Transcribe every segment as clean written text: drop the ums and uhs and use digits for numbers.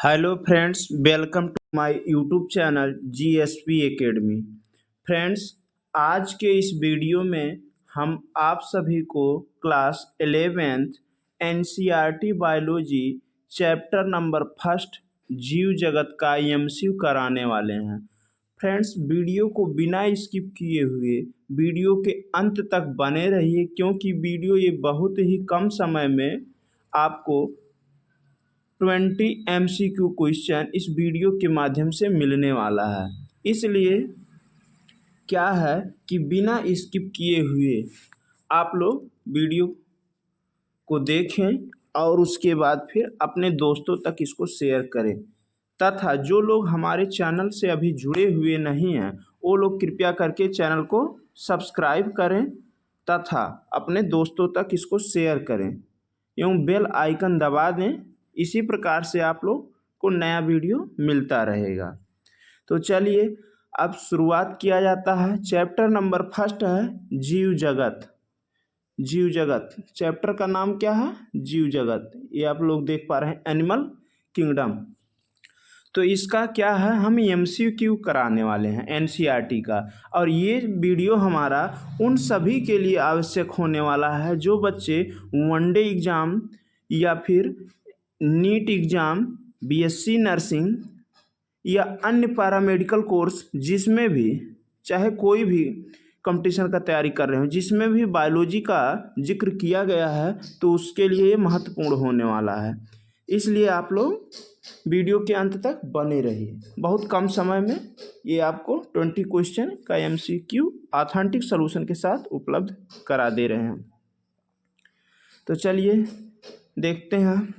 Hello friends, welcome to my YouTube channel GSP academy. Friends, आज के इस video में हम आप सभी को class 11th NCERT biology chapter number first जीव जगत का एमसीक्यू कराने वाले हैं। फ्रेंड्स, वीडियो को बिना स्किप किए हुए वीडियो के अंत तक बने रहिए, क्योंकि वीडियो ये बहुत ही कम समय में आपको 20 MCQ क्वेश्चन इस वीडियो के माध्यम से मिलने वाला है। इसलिए क्या है कि बिना स्किप किए हुए आप लोग वीडियो को देखें और उसके बाद फिर अपने दोस्तों तक इसको शेयर करें, तथा जो लोग हमारे चैनल से अभी जुड़े हुए नहीं हैं वो लोग कृपया करके चैनल को सब्सक्राइब करें तथा अपने दोस्तों तक इसको शेयर करें एवं बेल आइकन दबा दें। इसी प्रकार से आप लोग को नया वीडियो मिलता रहेगा। तो चलिए अब शुरुआत किया जाता है। चैप्टर नंबर फर्स्ट है जीव जगत। जीव जगत चैप्टर का नाम क्या है? जीव जगत। ये आप लोग देख पा रहे हैं, एनिमल किंगडम। तो इसका क्या है, हम एमसीक्यू कराने वाले हैं एनसीईआरटी का, और ये वीडियो हमारा उन सभी के लिए आवश्यक होने वाला है जो बच्चे वनडे एग्ज़ाम या फिर नीट एग्ज़ाम, बीएससी नर्सिंग या अन्य पैरामेडिकल कोर्स जिसमें भी, चाहे कोई भी कंपटीशन का तैयारी कर रहे हो जिसमें भी बायोलॉजी का जिक्र किया गया है, तो उसके लिए ये महत्वपूर्ण होने वाला है। इसलिए आप लोग वीडियो के अंत तक बने रहिए। बहुत कम समय में ये आपको 20 क्वेश्चन का एमसीक्यू ऑथेंटिक सॉल्यूशन के साथ उपलब्ध करा दे रहे हैं। तो चलिए देखते हैं।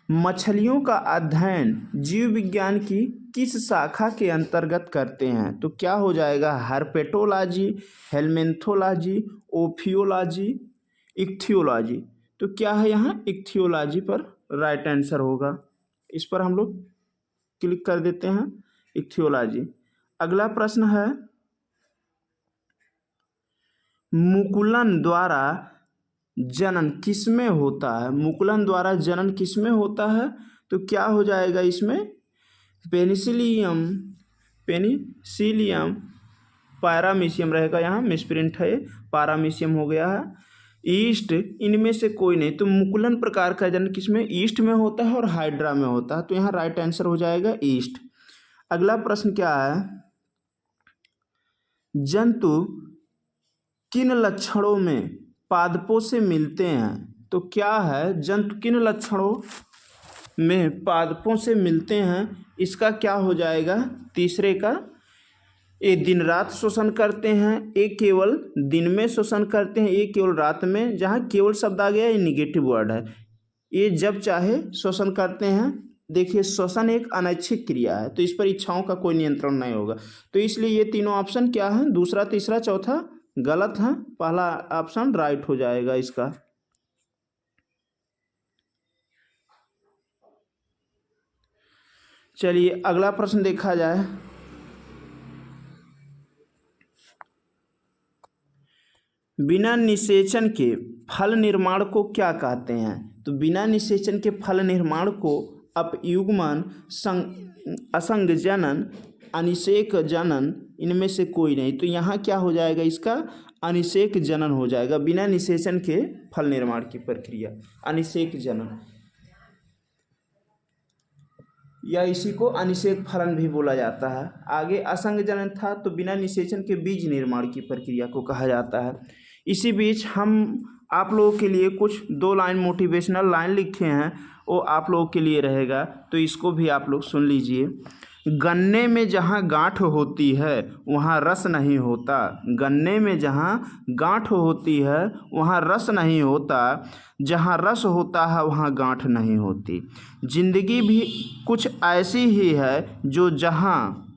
मछलियों का अध्ययन जीव विज्ञान की किस शाखा के अंतर्गत करते हैं? तो क्या हो जाएगा, हर्पेटोलॉजी, हेलमेंथोलॉजी, ओफियोलॉजी, इक्थियोलॉजी। तो क्या है यहाँ, इक्थियोलॉजी पर राइट आंसर होगा। इस पर हम लोग क्लिक कर देते हैं, इक्थियोलॉजी। अगला प्रश्न है, मुकुलन द्वारा जनन किसमें होता है? मुकुलन द्वारा जनन किसमें होता है? तो क्या हो जाएगा इसमें, पेनिसिलियम, पेनिसिलियम पैरामीशियम रहेगा, यहाँ मिसप्रिंट है, पैरामीशियम हो गया है। ईस्ट, इनमें से कोई नहीं। तो मुकुलन प्रकार का जनन किसमें, ईस्ट में होता है और हाइड्रा में होता है। तो यहाँ राइट आंसर हो जाएगा ईस्ट। अगला प्रश्न क्या है, जंतु किन लक्षणों में पादपों से मिलते हैं? तो क्या है, जंतु किन लक्षणों में पादपों से मिलते हैं? इसका क्या हो जाएगा, तीसरे का, ये दिन रात शोषण करते हैं, एक केवल दिन में शोषण करते हैं, एक केवल रात में। जहाँ केवल शब्द आ गया ये निगेटिव वर्ड है, ये जब चाहे शोषण करते हैं। देखिए, शोषण एक अनैच्छिक क्रिया है, तो इस पर इच्छाओं का कोई नियंत्रण नहीं होगा। तो इसलिए ये तीनों ऑप्शन क्या है, दूसरा, तीसरा, चौथा गलत है, पहला ऑप्शन राइट हो जाएगा इसका। चलिए अगला प्रश्न देखा जाए। बिना निषेचन के फल निर्माण को क्या कहते हैं? तो बिना निषेचन के फल निर्माण को अपयुग्मन, असंग जनन, अनिषेक जनन, इनमें से कोई नहीं। तो यहाँ क्या हो जाएगा इसका, अनिषेक जनन हो जाएगा। बिना निषेचन के फल निर्माण की प्रक्रिया अनिषेक जनन, या इसी को अनिषेक फलन भी बोला जाता है। आगे असंग जनन था, तो बिना निषेचन के बीज निर्माण की प्रक्रिया को कहा जाता है। इसी बीच हम आप लोगों के लिए कुछ 2 लाइन मोटिवेशनल लाइन लिखे हैं, वो आप लोगों के लिए रहेगा, तो इसको भी आप लोग सुन लीजिए। गन्ने में जहाँ गांठ होती है वहाँ रस नहीं होता, गन्ने में जहाँ गांठ होती है वहाँ रस नहीं होता, जहाँ रस होता है वहाँ गांठ नहीं होती। जिंदगी भी कुछ ऐसी ही है जो जहाँ,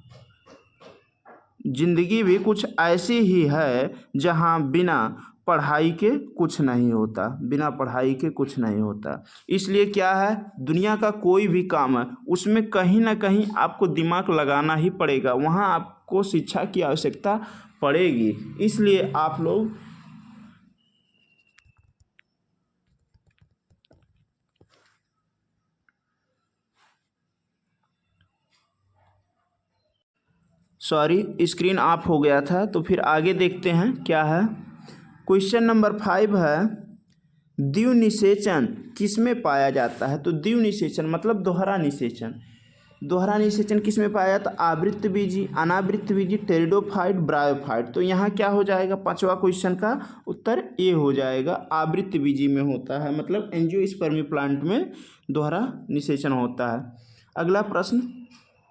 जिंदगी भी कुछ ऐसी ही है जहाँ बिना पढ़ाई के कुछ नहीं होता, बिना पढ़ाई के कुछ नहीं होता। इसलिए क्या है, दुनिया का कोई भी काम है उसमें कहीं ना कहीं आपको दिमाग लगाना ही पड़ेगा, वहाँ आपको शिक्षा की आवश्यकता पड़ेगी। इसलिए आप लोग सॉरी स्क्रीन ऑफ हो गया था। तो फिर आगे देखते हैं क्या है। क्वेश्चन नंबर 5 है, द्विनिषेचन किसमें पाया जाता है? तो द्विनिषेचन मतलब दोहरा निषेचन। दोहरा निषेचन किस में पाया जाता है? आवृत्त बीजी, अनावृत्त बीजी, टेरिडोफाइट, ब्रायोफाइट। तो यहाँ क्या हो जाएगा? पांचवा क्वेश्चन का उत्तर ए हो जाएगा, आवृत्त बीजी में होता है, मतलब एंजियोस्पर्मी प्लांट में दोहरा निषेचन होता है। अगला प्रश्न,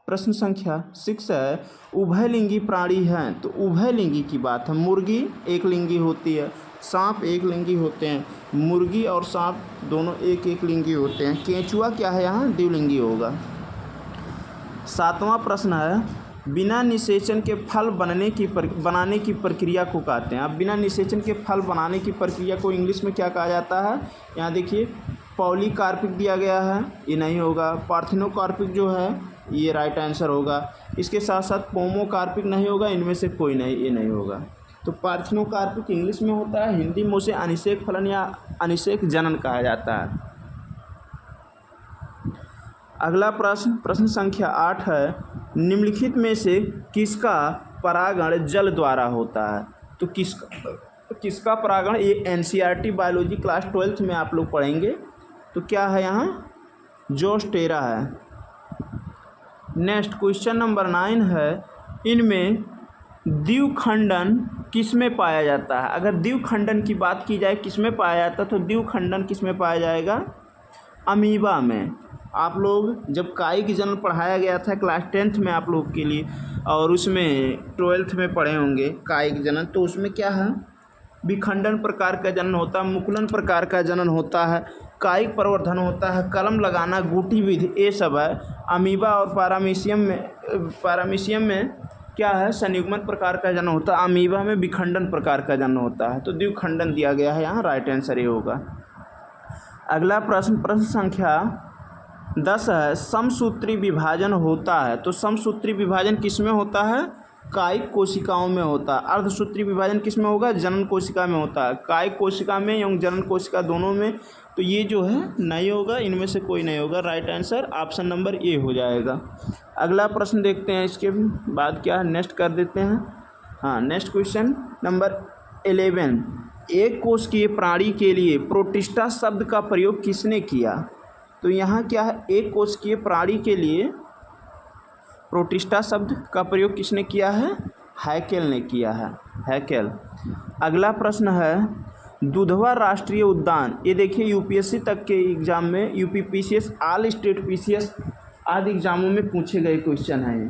प्रश्न संख्या 6 है, उभयलिंगी प्राणी हैं। तो उभयलिंगी की बात है, मुर्गी एक लिंगी होती है, सांप एक लिंगी होते हैं, मुर्गी और सांप दोनों एक एक लिंगी होते हैं। केंचुआ क्या है? यहाँ द्विलिंगी होगा। 7वां प्रश्न है, बिना निषेचन के फल बनाने की प्रक्रिया को कहते हैं। अब बिना निषेचन के फल बनाने की प्रक्रिया को इंग्लिश में क्या कहा जाता है? यहाँ देखिए पॉलीकार्पिक दिया गया है, ये नहीं होगा। पार्थिनोकार्पिक जो है ये राइट आंसर होगा। इसके साथ साथ पोमोकार्पिक नहीं होगा, इनमें से कोई नहीं, ये नहीं होगा। तो पार्थिनोकार्पिक इंग्लिश में होता है, हिंदी में उसे अनिषेक फलन या अनिषेक जनन कहा जाता है। अगला प्रश्न, प्रश्न संख्या 8 है, निम्नलिखित में से किसका परागण जल द्वारा होता है? तो किसका परागण? ये एनसीईआरटी बायोलॉजी क्लास 12th में आप लोग पढ़ेंगे। तो क्या है यहाँ? जोस्टेरा है। नेक्स्ट क्वेश्चन नंबर 9 है, इनमें द्विखंडन किस में पाया जाता है? अगर द्विखंडन की बात की जाए किस में पाया जाता है, तो द्विखंडन किस में पाया जाएगा? अमीबा में। आप लोग जब कायिक जनन पढ़ाया गया था क्लास 10th में आप लोग के लिए, और उसमें 12th में पढ़े होंगे कायिक जनन, तो उसमें क्या है? विखंडन प्रकार का जनन होता है, मुकुलन प्रकार का जनन होता है, कायिक प्रवर्धन होता है, कलम लगाना, गुटी विधि, ये सब है। अमीबा और पारामीशियम में क्या है? संयुग्मन प्रकार का जनन होता है, अमीबा में विखंडन प्रकार का जनन होता है। तो द्विखंडन दिया गया है, यहाँ राइट आंसर ये होगा। अगला प्रश्न, प्रश्न संख्या 10 है, समसूत्री विभाजन होता है। तो समसूत्री विभाजन किस में होता है? कायिक कोशिकाओं में होता है। अर्धसूत्री विभाजन किस में होगा? जनन कोशिका में होता है। कायिक कोशिका में एवं जनन कोशिका दोनों में। तो ये जो है नहीं होगा, इनमें से कोई नहीं होगा। Right answer option number A हो जाएगा। अगला प्रश्न देखते हैं, इसके बाद क्या है नेक्स्ट कर देते हैं। हाँ, नेक्स्ट क्वेश्चन नंबर 11, एक कोशिकीय प्राणी के लिए प्रोटिस्टा शब्द का प्रयोग किसने किया? तो यहाँ क्या है? एक कोशिकीय प्राणी के लिए प्रोटिस्टा शब्द का प्रयोग किसने किया है? हैकेल ने किया है, हैकेल। अगला प्रश्न है, दुधवा राष्ट्रीय उद्यान। ये देखिए यूपीएससी तक के एग्जाम में, यूपीपीसीएस, ऑल स्टेट पीसीएस आदि एग्जामों में पूछे गए क्वेश्चन है ये।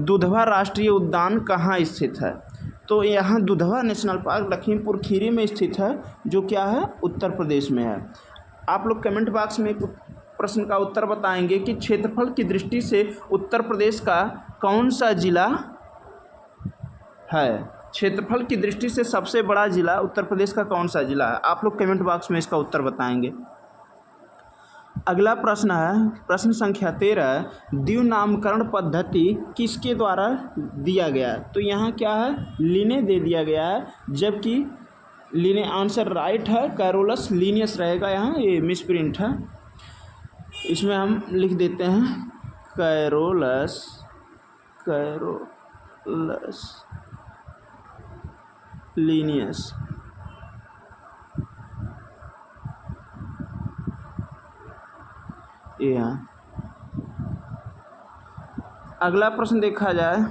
दुधवा राष्ट्रीय उद्यान कहाँ स्थित है? तो यहाँ दुधवा नेशनल पार्क लखीमपुर खीरी में स्थित है, जो क्या है? उत्तर प्रदेश में है। आप लोग कमेंट बॉक्स में प्रश्न का उत्तर बताएंगे कि क्षेत्रफल की दृष्टि से उत्तर प्रदेश का कौन सा जिला है? क्षेत्रफल की दृष्टि से सबसे बड़ा जिला उत्तर प्रदेश का कौन सा जिला है? आप लोग कमेंट बॉक्स में इसका उत्तर बताएंगे। अगला प्रश्न है, प्रश्न संख्या 13, द्विनामकरण पद्धति किसके द्वारा दिया गया? तो यहाँ क्या है? लिने दे दिया गया है, जबकि लिने आंसर राइट है, कैरोलस लीनियस रहेगा, यहाँ ये मिसप्रिंट है। इसमें हम लिख देते हैं कैरोलस लीनियस। यहाँ अगला प्रश्न देखा जाए,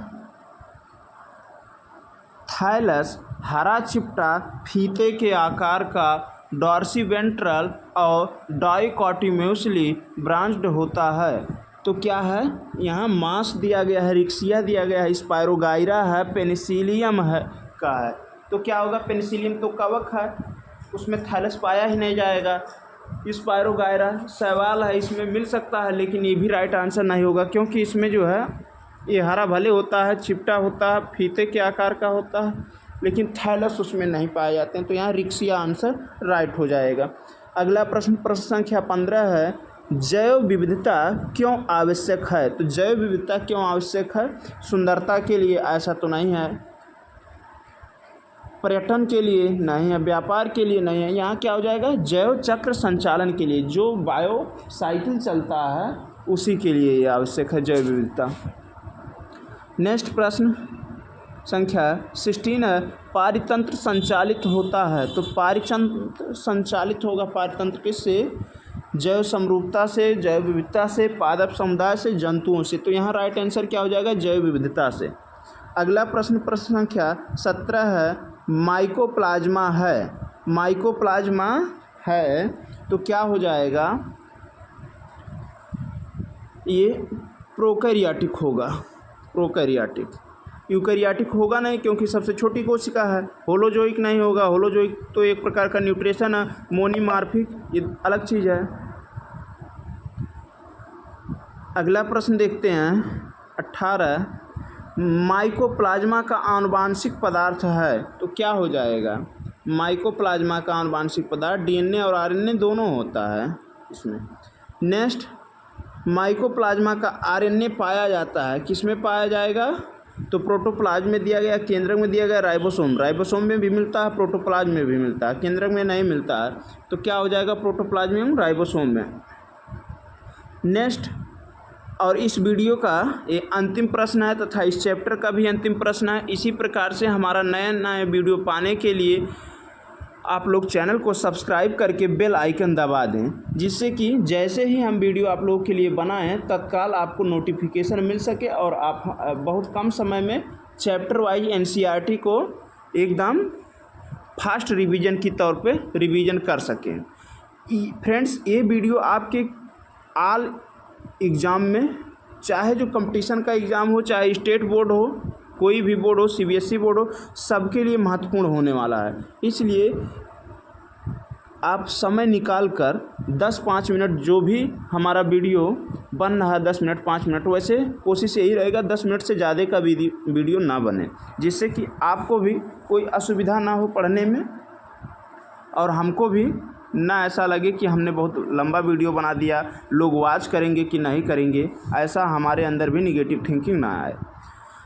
थाइलस हरा चिपटा फीते के आकार का डॉर्सीवेंट्रल और डाइकोटिम्यूसली ब्रांच्ड होता है। तो क्या है? यहाँ मास दिया गया है, रिक्सिया दिया गया है, स्पायरोगाइरा है, पेनिसिलियम है का है। तो क्या होगा? पेनिसिलियम तो कवक है, उसमें थाइलस पाया ही नहीं जाएगा। स्पायरोगाइरा सवाल है, इसमें मिल सकता है, लेकिन ये भी राइट आंसर नहीं होगा, क्योंकि इसमें जो है ये हरा भले होता है, चिपटा होता है, फीते के आकार का होता है, लेकिन थाइलस उसमें नहीं पाए जाते हैं। तो यहाँ रिक्सिया आंसर राइट हो जाएगा। अगला प्रश्न, प्रश्न संख्या 15 है, जैव विविधता क्यों आवश्यक है? तो जैव विविधता क्यों आवश्यक है? सुंदरता के लिए? ऐसा तो नहीं है। पर्यटन के लिए? नहीं है। व्यापार के लिए? नहीं है। यहाँ क्या हो जाएगा? जैव चक्र संचालन के लिए, जो बायो साइकिल चलता है उसी के लिए ये आवश्यक है जैव विविधता। नेक्स्ट प्रश्न संख्या 16 है, पारितंत्र संचालित होता है। तो पारितंत्र संचालित होगा पारितंत्र किससे? जैव समरूपता से, जैव विविधता से, पादप समुदाय से, जंतुओं से। तो यहाँ राइट आंसर क्या हो जाएगा? जैव विविधता से। अगला प्रश्न संख्या 17 है, माइकोप्लाज्मा है। माइकोप्लाज्मा है तो क्या हो जाएगा? ये प्रोकैरियोटिक होगा। प्रोकैरियोटिक, यूकैरियोटिक होगा नहीं क्योंकि सबसे छोटी कोशिका है। होलोजोइक नहीं होगा। होलोजोइक तो एक प्रकार का न्यूट्रिशन है। मोनोमॉर्फिक ये अलग चीज़ है। अगला प्रश्न देखते हैं 18, माइकोप्लाज्मा का आनुवांशिक पदार्थ है। तो क्या हो जाएगा? माइकोप्लाज्मा का आनुवांशिक पदार्थ डीएनए और आरएनए दोनों होता है इसमें। नेक्स्ट, माइकोप्लाज्मा का आरएनए पाया जाता है, किसमें पाया जाएगा? तो प्रोटोप्लाज्म में दिया गया, केंद्रक में दिया गया राइबोसोम। राइबोसोम में भी मिलता है, प्रोटोप्लाज्म में भी मिलता है, केंद्रक में नहीं मिलता है। तो क्या हो जाएगा? प्रोटोप्लाज्म में, राइबोसोम में। नेक्स्ट, और इस वीडियो का ये अंतिम प्रश्न है तथा इस चैप्टर का भी अंतिम प्रश्न है। इसी प्रकार से हमारा नया वीडियो पाने के लिए आप लोग चैनल को सब्सक्राइब करके बेल आइकन दबा दें, जिससे कि जैसे ही हम वीडियो आप लोगों के लिए बनाएं तत्काल आपको नोटिफिकेशन मिल सके और आप बहुत कम समय में चैप्टर वाइज एनसीईआरटी को एकदम फास्ट रिवीजन की तौर पे रिवीजन कर सकें। फ्रेंड्स, ये वीडियो आपके ऑल एग्ज़ाम में, चाहे जो कंपटीशन का एग्ज़ाम हो, चाहे स्टेट बोर्ड हो, कोई भी बोर्ड हो, सीबीएसई बोर्ड हो, सबके लिए महत्वपूर्ण होने वाला है। इसलिए आप समय निकाल कर 10-5 मिनट जो भी हमारा वीडियो बन रहा है, 10 मिनट 5 मिनट, वैसे कोशिश यही रहेगा 10 मिनट से ज़्यादा का वीडियो ना बने, जिससे कि आपको भी कोई असुविधा ना हो पढ़ने में और हमको भी ना ऐसा लगे कि हमने बहुत लंबा वीडियो बना दिया, लोग वॉच करेंगे कि नहीं करेंगे, ऐसा हमारे अंदर भी निगेटिव थिंकिंग ना आए।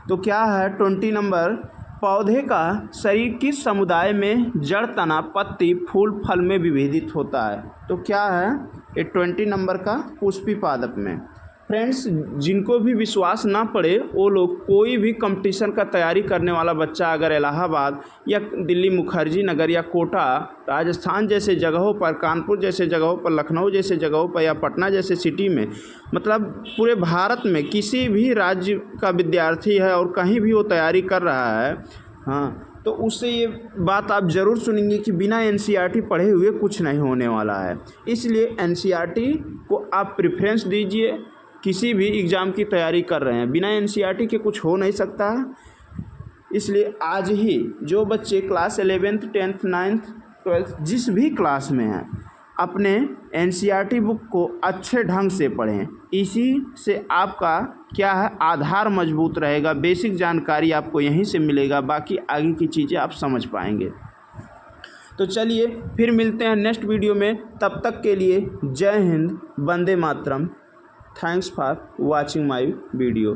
तो क्या है 20 नंबर, पौधे का शरीर किस समुदाय में जड़, तना, पत्ती, फूल, फल में विभेदित होता है? तो क्या है ये 20 नंबर का? पुष्पी पादप में। फ्रेंड्स, जिनको भी विश्वास ना पड़े वो लोग, कोई भी कंपटीशन का तैयारी करने वाला बच्चा अगर इलाहाबाद या दिल्ली मुखर्जी नगर या कोटा राजस्थान जैसे जगहों पर, कानपुर जैसे जगहों पर, लखनऊ जैसे जगहों पर या पटना जैसे सिटी में, मतलब पूरे भारत में किसी भी राज्य का विद्यार्थी है और कहीं भी वो तैयारी कर रहा है, हाँ, तो उससे ये बात आप ज़रूर सुनेंगे कि बिना एनसीईआरटी पढ़े हुए कुछ नहीं होने वाला है। इसलिए एनसीईआरटी को आप प्रेफरेंस दीजिए। किसी भी एग्ज़ाम की तैयारी कर रहे हैं, बिना एनसीईआरटी के कुछ हो नहीं सकता है। इसलिए आज ही जो बच्चे class 11th 10th 9th 12th जिस भी क्लास में हैं, अपने एनसीईआरटी बुक को अच्छे ढंग से पढ़ें। इसी से आपका क्या है, आधार मजबूत रहेगा। बेसिक जानकारी आपको यहीं से मिलेगा, बाकी आगे की चीज़ें आप समझ पाएंगे। तो चलिए फिर मिलते हैं नेक्स्ट वीडियो में। तब तक के लिए जय Hind, Vande Mataram. Thanks for watching my video.